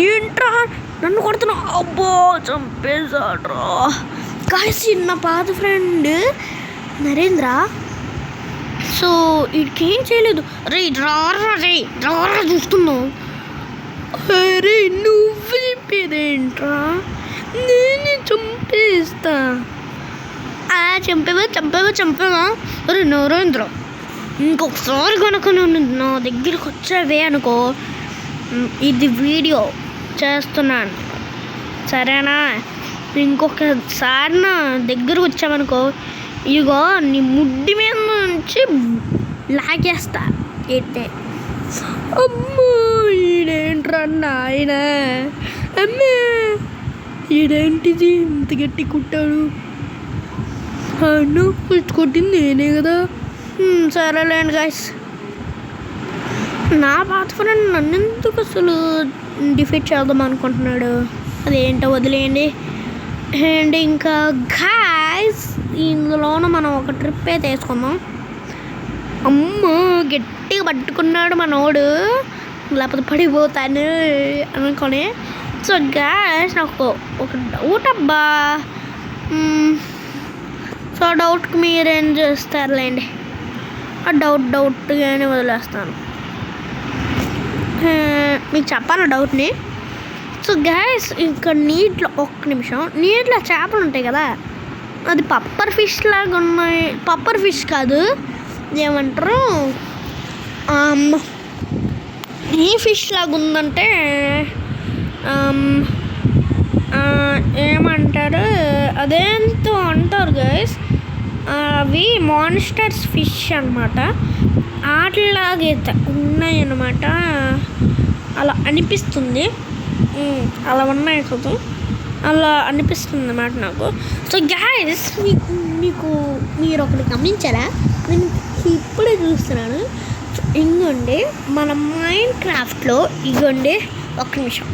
ఏంట్రా నన్ను కొడుతున్నావు? అబ్బో చంపేశాడ్రా. కాసి నా పాత ఫ్రెండ్ నరేంద్ర. సో వీడికి ఏం చేయలేదు. రే రారా చూస్తున్నావు? అరే నువ్వు చెప్పేదేంట్రా? నేనే చంపేస్తా. చంపేవా? అరే నరేంద్ర, ఇంకొకసారి కనుక నన్ను నా దగ్గరికి వచ్చావే అనుకో, ఇది వీడియో చేస్తున్నాను సరేనా? ఇంకొకసారి నా దగ్గరకు వచ్చామనుకో, ఇగో నీ ముడ్డి మీద నుంచి లాగేస్తా. ఏంటే అమ్మా ఈడేంట్రా నాయన, అమ్మా ఈడేంటిది ఇంత గట్టి కుట్టాడు? అన్ను కొట్టింది నేనే కదా. సరేలేండి గాయస్, నా పాత ఫ్రెండ్ నన్ను ఎందుకు అసలు డిఫీట్ చేద్దాం అనుకుంటున్నాడు? అదేంటో వదిలేయండి. అండ్ ఇంకా గాయస్ ఇందులోనూ మనం ఒక ట్రిప్ అయితే వేసుకుందాం. అమ్మ గట్టిగా పట్టుకున్నాడు మనోడు, లేకపోతే పడిపోతాను అనుకొని. సో గాయస్ నాకు ఒక డౌట్ అబ్బా. సో డౌట్కి మీరేం చేస్తారులేండి, ఆ డౌట్గానే వదిలేస్తాను. మీకు చెప్పాను డౌట్ని. సో గాయస్ ఇక్కడ నీటిలో ఒక్క నిమిషం, నీటిలో చేపలు ఉంటాయి కదా, అది పప్పర్ ఫిష్ లాగా ఉన్నాయి. పప్పర్ ఫిష్ కాదు, ఏమంటారు, ఏ ఫిష్ లాగా ఉందంటే ఏమంటారు, అదేంతో అంటారు గైస్, అవి మాన్స్టర్స్ ఫిష్ అనమాట. ఆటలాగైతే ఉన్నాయన్నమాట, అలా అనిపిస్తుంది. అలా ఉన్నాయి కదా, అలా అనిపిస్తుంది అన్నమాట నాకు. సో గ్యాస్ మీరు ఒకటి గమనించారా? నేను ఇప్పుడే చూస్తున్నాను. ఇంకోండి మన మైండ్ క్రాఫ్ట్లో, ఇగోండి ఒక్క నిమిషం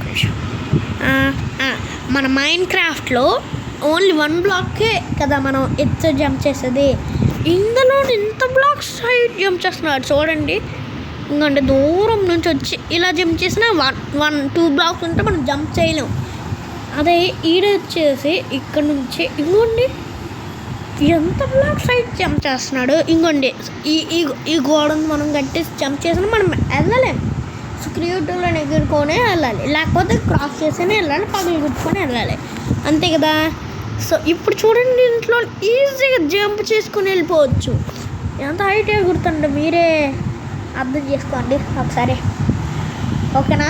మన మైండ్ క్రాఫ్ట్లో ఓన్లీ 1 బ్లాక్కే కదా మనం ఎత్తు జంప్ చేసేది. ఇందులో ఎంత బ్లాక్స్ హైట్ జంప్ చేస్తున్నాడు చూడండి. ఇంకంటే దూరం నుంచి వచ్చి ఇలా జంప్ చేసినా 1-2 బ్లాక్స్ ఉంటే మనం జంప్ చేయలేం. అదే ఈడ వచ్చేసి ఇక్కడ నుంచి ఇంకోండి ఎంత బ్లాక్స్ హైట్ జంప్ చేస్తున్నాడు. ఇంకోండి ఈ గోడను మనం కట్టేసి జంప్ చేసినా మనం వెళ్ళలేం. సో క్రియేటివ్లో ఎగురుకొనే వెళ్ళాలి, లేకపోతే క్రాస్ చేసేనే వెళ్ళాలి, పగలు గుచ్చుకొని వెళ్ళాలి, అంతే కదా. సో ఇప్పుడు చూడండి, ఇంట్లో ఈజీగా జంప్ చేసుకుని వెళ్ళిపోవచ్చు. ఎంత హైట్ ఎగురుతుంటే మీరే అర్థం చేసుకోండి ఒకసారి, ఓకేనా?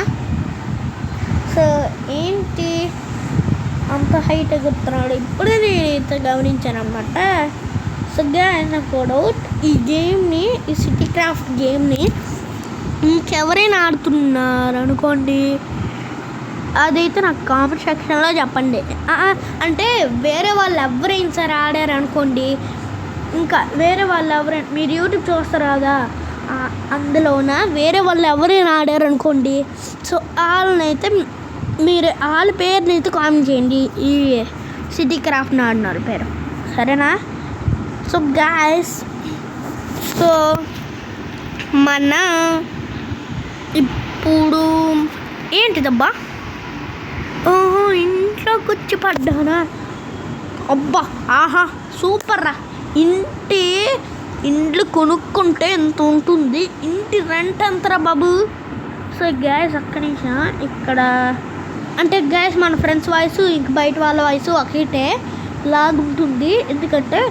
సో ఏంటి అంత హైట్ ఎగురుతున్నాడు, ఇప్పుడే నేను గమనించాను అనమాట. సో నాకు డౌట్, ఈ గేమ్ని, ఈ సిటీ క్రాఫ్ట్ గేమ్ని ఇంకెవరైనా ఆడుతున్నారు అనుకోండి, అదైతే నాకు కామెంట్ సెక్షన్లో చెప్పండి. అంటే వేరే వాళ్ళు ఎవరైనా సరే ఆడారు అనుకోండి, ఇంకా వేరే వాళ్ళు ఎవరైనా, మీరు యూట్యూబ్ చూస్తారు కదా, అందులోన వేరే వాళ్ళు ఎవరైనా ఆడారు అనుకోండి, సో వాళ్ళనైతే మీరు వాళ్ళ పేరుని అయితే కామెంట్ చేయండి, ఈ సిటీ క్రాఫ్ట్ని ఆడినారు పేరు, సరేనా? సో గాయస్, సో మన ఇప్పుడు ఏంటిదబ్బా, ఓహో ఇంట్లోకి వచ్చి పడ్డానా? అబ్బా ఆహా సూపర్ రా. ఇండ్లు కొనుక్కుంటే ఎంత ఉంటుంది, ఇంటి రెంట్ ఎంతరా బాబు? సో గ్యాస్ అక్కడి నుంచి ఇక్కడ అంటే గ్యాస్ మన ఫ్రెండ్స్ వాయిస్ ఇంక బయట వాళ్ళ వాయిస్ ఒకటే లాగుంటుంది. ఎందుకంటే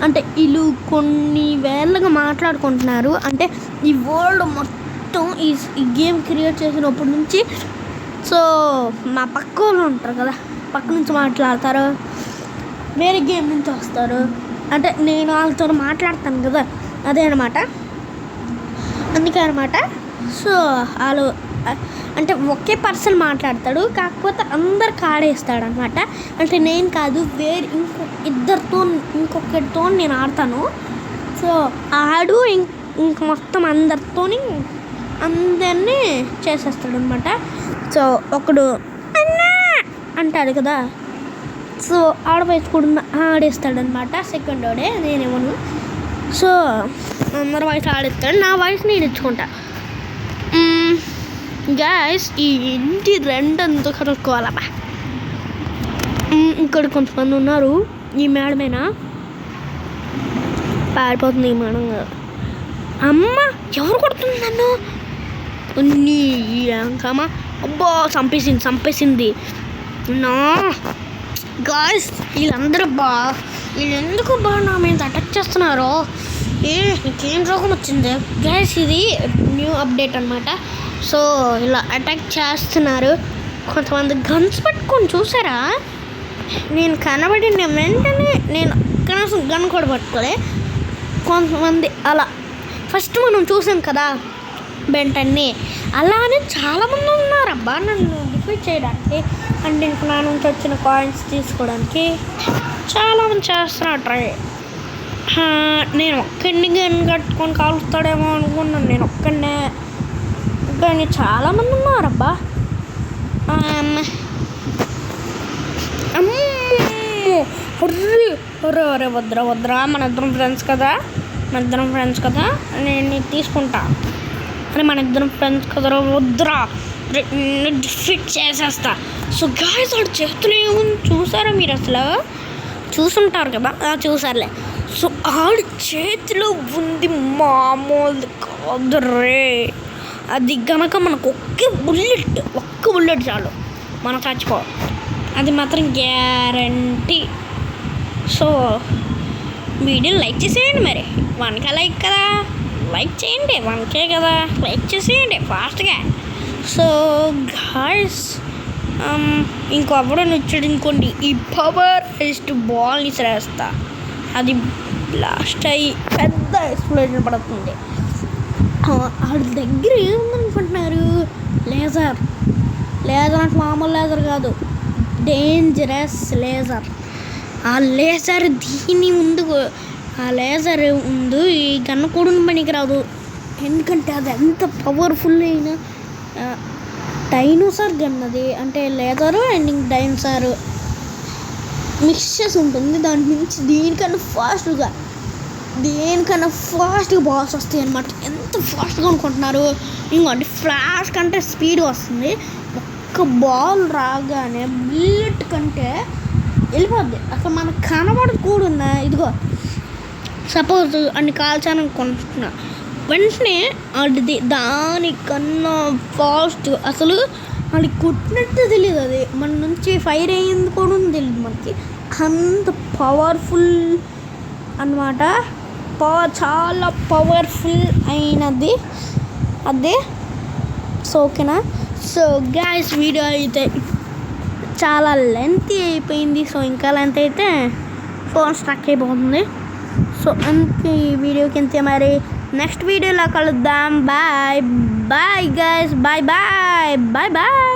అంటే వీళ్ళు కొన్ని వేళ్ళగా మాట్లాడుకుంటున్నారు. అంటే ఈ వరల్డ్ మొత్తం ఈ గేమ్ క్రియేట్ చేసినప్పటి నుంచి. సో మా పక్క వాళ్ళు ఉంటారు కదా, పక్క నుంచి మాట్లాడతారు, వేరే గేమ్ నుంచి వస్తారు, అంటే నేను వాళ్ళతో మాట్లాడతాను కదా, అదే అనమాట. అందుకే అనమాట. సో వాళ్ళు అంటే ఒకే పర్సన్ మాట్లాడతాడు, కాకపోతే అందరికి ఆడేస్తాడు అనమాట. అంటే నేను కాదు, వేరే ఇంకొకరితో నేను ఆడతాను. సో ఆడు ఇంక మొత్తం అందరినీ చేసేస్తాడు అనమాట. సో ఒకడు అన్నా అంటాడు కదా, సో ఆడ వయసు కూడా ఆడేస్తాడనమాట. సెకండ్ వాడే నేనేమను. సో అందరి వాయిస్ ఆడేస్తాడు, నా వాయిస్ నేను ఇచ్చుకుంటా. గ్యాస్ ఈ ఇంటి రెంట్ అంతా కనుక్కోవాలబ్బా. ఇక్కడ కొంతమంది ఉన్నారు. ఈ మేడమేనా పారిపోతుంది ఈ మేడం గారు. అమ్మ ఎవరు కొడుతుంది నన్ను? ఇంకమ్మా అబ్బా చంపేసింది నా గాయస్. వీళ్ళు ఎందుకు నా మీద అటాక్ చేస్తున్నారో. నీకేం రోగం వచ్చింది గాయస్? ఇది న్యూ అప్డేట్ అనమాట. సో ఇలా అటాక్ చేస్తున్నారు. కొంతమంది గన్స్ పట్టుకొని చూసారా? నేను కనబడిన వెంటనే నేను కనీసం గన్ కూడా పట్టుకోలే. కొంతమంది అలా ఫస్ట్ మనం చూసాం కదా వెంటనే అలానే చాలామంది ఉన్నారబ్బా నన్ను డిఫీట్ చేయడానికి. అండ్ ఇంక నా నుంచి వచ్చిన కాయిన్స్ తీసుకోవడానికి చాలామంది చేస్తున్నారు ట్రై. నేను ఒక్కడిని గన్ కట్టుకొని కాలుస్తాడేమో అనుకున్నాను. నేను ఒక్కడనే, కానీ చాలామంది ఉన్నారబ్బా. అరే వద్దురా మన ఇద్దరం ఫ్రెండ్స్ కదా నేను నీకు తీసుకుంటా. అరే మన ఇద్దరం ఫ్రెండ్స్ కదరా, వద్దురా డిఫీట్ చేసేస్తా. సో గాయ్స్ ఆడు చేతులు ఏముంది చూసారా మీరు? అసలు చూసుంటారు కదా, చూసారులే. సో ఆడి చేతిలో ఉంది మామూలు కాదు రే. అది గనక మనకు ఒక్క బుల్లెట్ చాలు మనం చచ్చిపో. అది మాత్రం గ్యారంటీ. సో వీడియోని లైక్ చేసేయండి. మరి 1K లైక్ కదా, లైక్ చేయండి. 1K కదా, లైక్ చేసేయండి ఫాస్ట్గా. సో గాయ్స్ ఇంకో అవ్వడం వచ్చాడు ఇంకోండి. ఈ పవర్ హెస్ట్ బాల్ని విసిరేస్తా. అది బ్లాస్ట్ అయ్యి పెద్ద ఎక్స్ప్లోజన్ పడుతుంది. వాళ్ళ దగ్గర ఏముందనుకుంటున్నారు? లేజర్ అంటే మామూలు లేజర్ కాదు, డేంజరస్ లేజర్. ఆ లేజర్ ఈ గన్న కూడా పనికి రాదు. ఎందుకంటే అది ఎంత పవర్ఫుల్ అయినా డైనోసార్ గన్ అది. అంటే లేజరు అండ్ డైనోసార్ మిక్స్ చేసి ఉంటుంది. దాని నుంచి దేనికన్నా ఫాస్ట్గా బాల్స్ వస్తాయి అన్నమాట. ఎంత ఫాస్ట్గా అనుకుంటున్నారు? ఇంకోటి ఫ్లాష్ కంటే స్పీడ్ వస్తుంది. ఒక్క బాల్ రాగానే బుల్లెట్ కంటే వెళ్ళిపోద్ది. అసలు మనకు కనబడదు కూడా. ఇదిగో సపోజ్ అన్ని కాల్చాలనుకుంటున్నా, వెంటనే అది దానికన్నా ఫాస్ట్. అసలు అది కొట్టినట్టు తెలియదు. అది మన నుంచి ఫైర్ అయ్యింది కూడా తెలియదు మనకి. అంత పవర్ఫుల్ అన్నమాట. చాలా పవర్ఫుల్ అయినది అదే. సో ఓకేనా? సో గాయ్స్ వీడియో అయితే చాలా లెంతీ అయిపోయింది. సో ఇంకా లెంత్ అయితే ఫోన్ స్ట్రక్ అయిపోతుంది. సో అందుకే ఈ వీడియోకి అంతే. మరి నెక్స్ట్ వీడియోలో కలుద్దాం. Bye guys, bye.